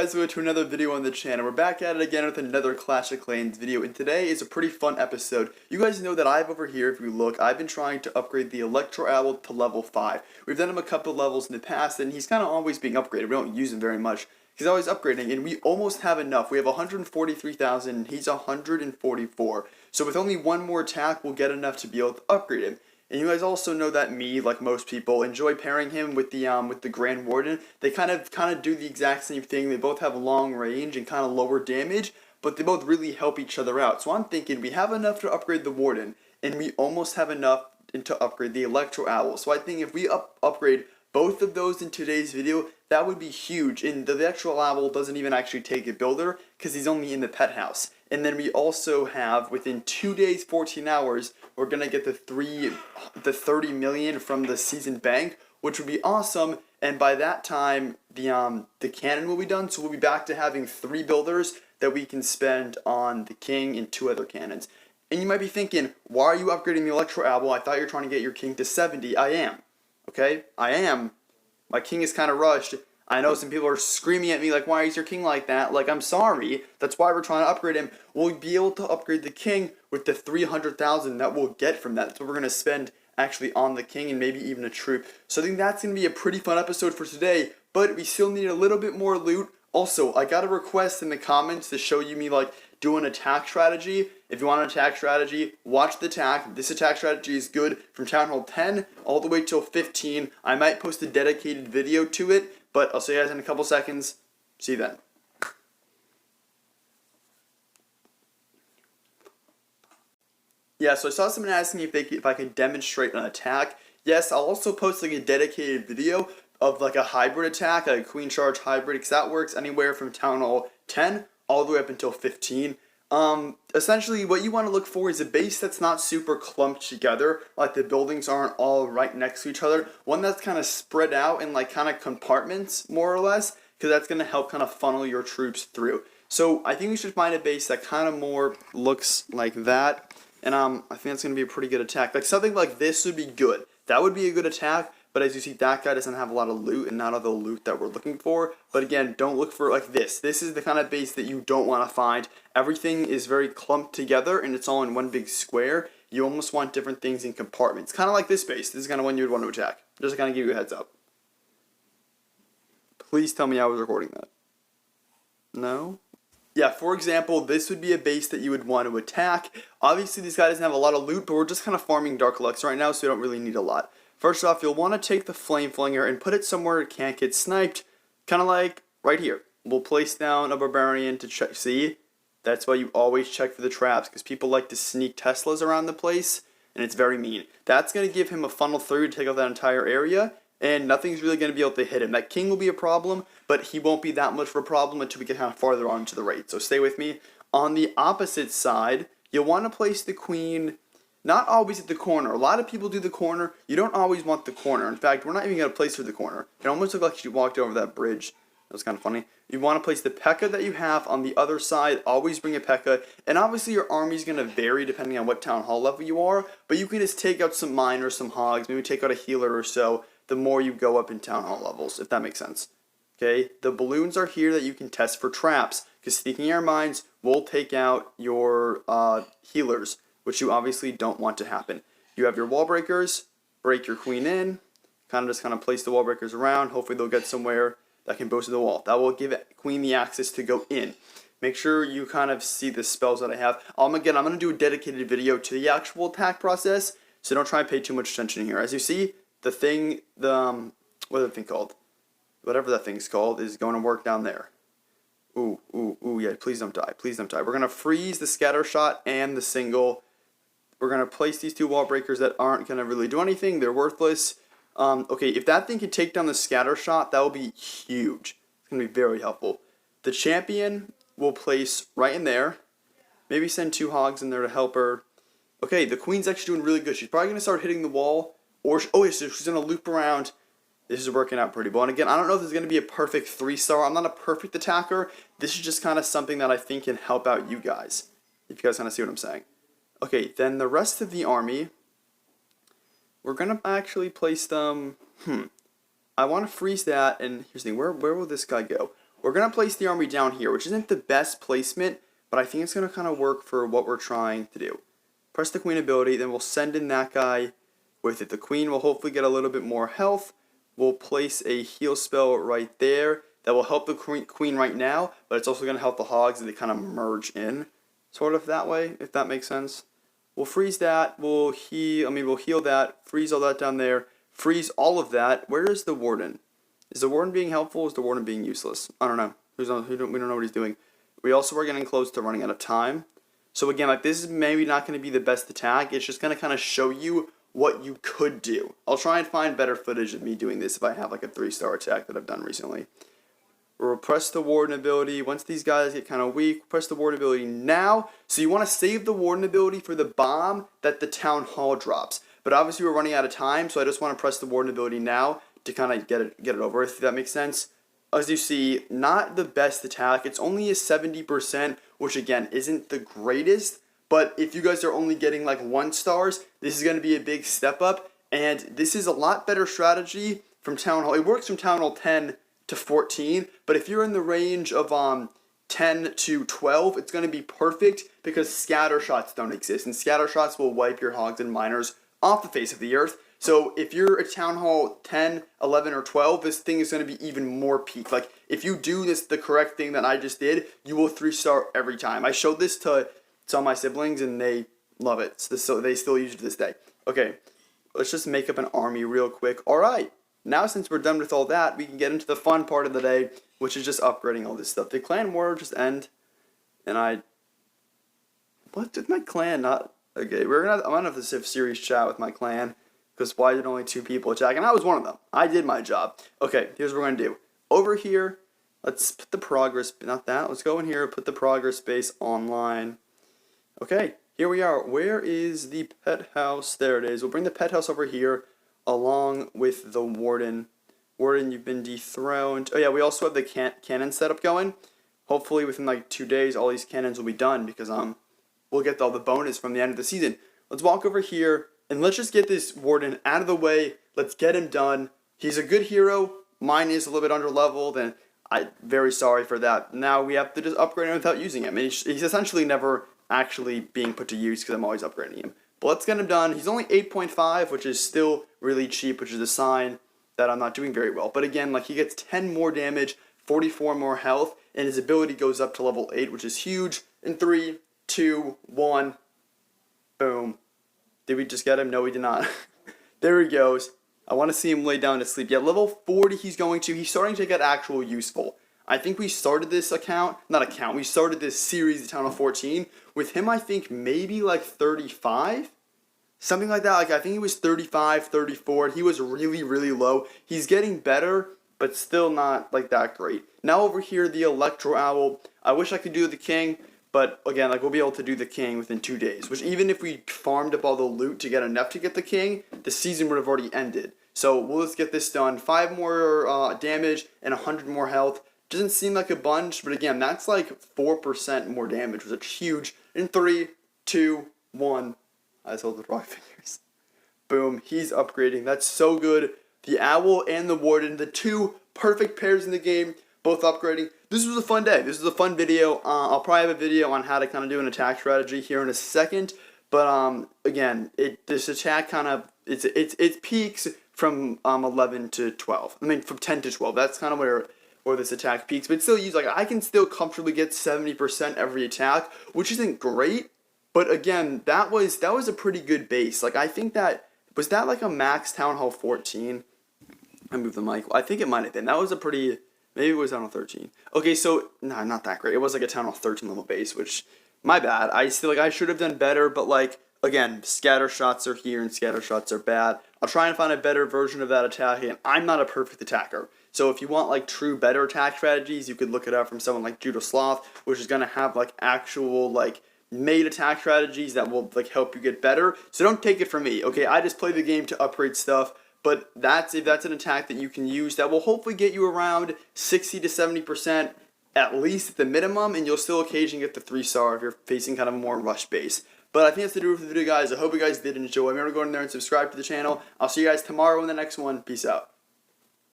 guys, welcome to another video on the channel. We're back at it again with another Clash of Clans video, and today is a pretty fun episode. You guys know that over here, if you look, I've been trying to upgrade the Electro Owl to level 5. We've done him a couple of levels in the past, and he's kind of always being upgraded. We don't use him very much. He's always upgrading, and we almost have enough. We have 143,000, and he's 144. So with only one more attack, we'll get enough to be able to upgrade him. And you guys also know that me, like most people, enjoy pairing him with the Grand Warden. They kind of do the exact same thing. They both have long range and kind of lower damage, but they both really help each other out. So I'm thinking we have enough to upgrade the Warden, and we almost have enough to upgrade the Electro Owl. So I think if we upgrade both of those in today's video, that would be huge. And the Electro Owl doesn't even actually take a builder because he's only in the pet house. And then we also have, within 2 days, 14 hours, we're going to get the 30 million from the season bank, which would be awesome. And by that time, the cannon will be done. So we'll be back to having 3 builders that we can spend on the king and 2 other cannons. And you might be thinking, why are you upgrading the Electro Owl? I thought you were trying to get your king to 70. I am. Okay? I am. My king is kind of rushed. I know some people are screaming at me like, why is your king like that? Like, I'm sorry. That's why we're trying to upgrade him. We'll be able to upgrade the king with the 300,000 that we'll get from that. That's what we're going to spend actually on the king and maybe even a troop. So I think that's going to be a pretty fun episode for today. But we still need a little bit more loot. Also, I got a request in the comments to show you me like doing attack strategy. If you want an attack strategy, watch the attack. This attack strategy is good from Town Hall 10 all the way till 15. I might post a dedicated video to it, but I'll see you guys in a couple seconds. See you then. Yeah, so I saw someone asking if I can demonstrate an attack. Yes, I'll also post like a dedicated video of like a hybrid attack, like a Queen Charge hybrid, because that works anywhere from Town Hall 10 all the way up until 15. Essentially, what you want to look for is a base that's not super clumped together, like the buildings aren't all right next to each other. One that's kind of spread out in like kind of compartments, more or less, because that's going to help kind of funnel your troops through. So I think we should find a base that kind of more looks like that, and I think that's going to be a pretty good attack. Like something like this would be good. That would be a good attack. But as you see, that guy doesn't have a lot of loot and not all the loot that we're looking for. But again, don't look for like this. This is the kind of base that you don't want to find. Everything is very clumped together and it's all in one big square. You almost want different things in compartments. Kind of like this base. This is kind of one you would want to attack. Just to kind of give you a heads up. Please tell me I was recording that. No? Yeah, for example, this would be a base that you would want to attack. Obviously, this guy doesn't have a lot of loot, but we're just kind of farming Dark Lux right now, so we don't really need a lot. First off, you'll want to take the Flame Flinger and put it somewhere it can't get sniped, kind of like right here. We'll place down a Barbarian to check. See? That's why you always check for the traps, because people like to sneak Teslas around the place, and it's very mean. That's going to give him a funnel through to take out that entire area, and nothing's really going to be able to hit him. That king will be a problem, but he won't be that much of a problem until we get kind of farther on into the raid. So stay with me. On the opposite side, you'll want to place the queen not always at the corner. A lot of people do the corner. You don't always want the corner. In fact, we're not even going to place her at the corner. It almost looked like she walked over that bridge. That was kind of funny. You want to place the P.E.K.K.A. that you have on the other side. Always bring a P.E.K.K.A. And obviously your army is going to vary depending on what town hall level you are. But you can just take out some miners, some hogs, maybe take out a healer or so the more you go up in town hall levels, if that makes sense. Okay, the balloons are here that you can test for traps. Because sneaking air mines will take out your healers, which you obviously don't want to happen. You have your wall breakers, break your queen in, kind of place the wall breakers around. Hopefully they'll get somewhere that can boost the wall. That will give queen the access to go in. Make sure you kind of see the spells that I have. Again, I'm going to do a dedicated video to the actual attack process, so don't try and pay too much attention here. As you see, the thing, what is the thing called? Whatever that thing's called is going to work down there. Ooh, yeah, please don't die. Please don't die. We're going to freeze the scatter shot and the single. We're going to place these 2 wall breakers that aren't going to really do anything. They're worthless. Okay, if that thing can take down the scatter shot, that will be huge. It's going to be very helpful. The champion will place right in there. Maybe send 2 hogs in there to help her. Okay, the queen's actually doing really good. She's probably going to start hitting the wall. Or, oh, yeah, so she's going to loop around. This is working out pretty well. And again, I don't know if this is going to be a perfect 3-star. I'm not a perfect attacker. This is just kind of something that I think can help out you guys. If you guys kind of see what I'm saying. Okay, then the rest of the army, we're going to actually place them, I want to freeze that, and here's the thing, where will this guy go? we're going to place the army down here, which isn't the best placement, but I think it's going to kind of work for what we're trying to do. Press the queen ability, then we'll send in that guy with it. The queen will hopefully get a little bit more health. We'll place a heal spell right there. That will help the queen right now, but it's also going to help the hogs as they kind of merge in, sort of that way, if that makes sense. We'll freeze that. We'll heal that. Freeze all that down there. Freeze all of that. Where is the Warden? Is the Warden being helpful? Is the Warden being useless? I don't know. We don't know what he's doing. We also are getting close to running out of time. So again, like, this is maybe not going to be the best attack. It's just going to kind of show you what you could do. I'll try and find better footage of me doing this if I have like a 3-star attack that I've done recently. We'll press the Warden ability. Once these guys get kind of weak, press the Warden ability now. So you want to save the Warden ability for the bomb that the Town Hall drops. But obviously we're running out of time, so I just want to press the Warden ability now to kind of get it over, if that makes sense. As you see, not the best attack. It's only a 70%, which again isn't the greatest. But if you guys are only getting like 1 stars, this is going to be a big step up. And this is a lot better strategy from Town Hall. It works from Town Hall 10 to 14, but if you're in the range of 10 to 12, it's going to be perfect because scatter shots don't exist, and scatter shots will wipe your hogs and miners off the face of the earth. So if you're at Town Hall 10, 11, or 12, this thing is going to be even more peak. Like, if you do this the correct thing that I just did, you will 3-star every time. I showed this to some of my siblings, and they love it. So they still use it to this day. Okay, let's just make up an army real quick. All right. Now, since we're done with all that, we can get into the fun part of the day, which is just upgrading all this stuff. Did clan war just end? And what did my clan not? Okay, I'm gonna have to have serious chat with my clan, because why did only 2 people attack? And I was one of them. I did my job. Okay, here's what we're gonna do. Over here, let's put the progress, not that. Let's go in here, put the progress base online. Okay, here we are. Where is the pet house? There it is. We'll bring the pet house over here, along with the Warden. Warden, you've been dethroned. Oh yeah, we also have the cannon setup going. Hopefully within like 2 days, all these cannons will be done, because we'll get all the bonus from the end of the season. Let's walk over here, and let's just get this Warden out of the way. Let's get him done. He's a good hero. Mine is a little bit under-leveled, and I'm very sorry for that. Now we have to just upgrade him without using him. He's essentially never actually being put to use, because I'm always upgrading him. But let's get him done. He's only 8.5, which is still really cheap, which is a sign that I'm not doing very well. But again, like, he gets 10 more damage, 44 more health, and his ability goes up to level 8, which is huge. In 3, 2, 1, boom. Did we just get him? No, we did not. There he goes. I want to see him lay down to sleep. Yeah, level 40 he's starting to get actual useful. I think we started this we started this series, the Town of 14, with him, I think, maybe like 35? Something like that. Like, I think he was 35, 34. He was really, really low. He's getting better, but still not like that great. Now over here, the Electro Owl. I wish I could do the King, but again, like, we'll be able to do the King within 2 days, which even if we farmed up all the loot to get enough to get the King, the season would have already ended. So we'll just get this done. 5 more damage and 100 more health. Doesn't seem like a bunch, but again, that's like 4% more damage, which is huge. In 3, 2, 1. I just hold the wrong fingers. Boom, he's upgrading. That's so good. The Owl and the Warden, the 2 perfect pairs in the game, both upgrading. This was a fun day. This was a fun video. I'll probably have a video on how to kind of do an attack strategy here in a second. But again, this attack kind of, it peaks from 11 to 12. I mean, from 10 to 12. That's kind of where this attack peaks. But still, I can still comfortably get 70% every attack, which isn't great. But again, that was a pretty good base. Like, I think was that like a max Town Hall 14? I moved the mic. I think it might have been. That was a pretty, maybe it was Town Hall 13. Okay, so, no, not that great. It was like a Town Hall 13 level base, which, my bad. I still, I should have done better, but like, again, scatter shots are here and scatter shots are bad. I'll try and find a better version of that attack, and I'm not a perfect attacker. So if you want like true better attack strategies, you could look it up from someone like Judah Sloth, which is going to have like actual like made attack strategies that will like help you get better. So don't take it from me, okay? I just play the game to upgrade stuff, but if that's an attack that you can use that will hopefully get you around 60 to 70% at least at the minimum, and you'll still occasionally get the 3-star if you're facing kind of a more rush base. But I think that's the do it for the video, guys. I hope you guys did enjoy. Remember to go in there and subscribe to the channel. I'll see you guys tomorrow in the next one. Peace out.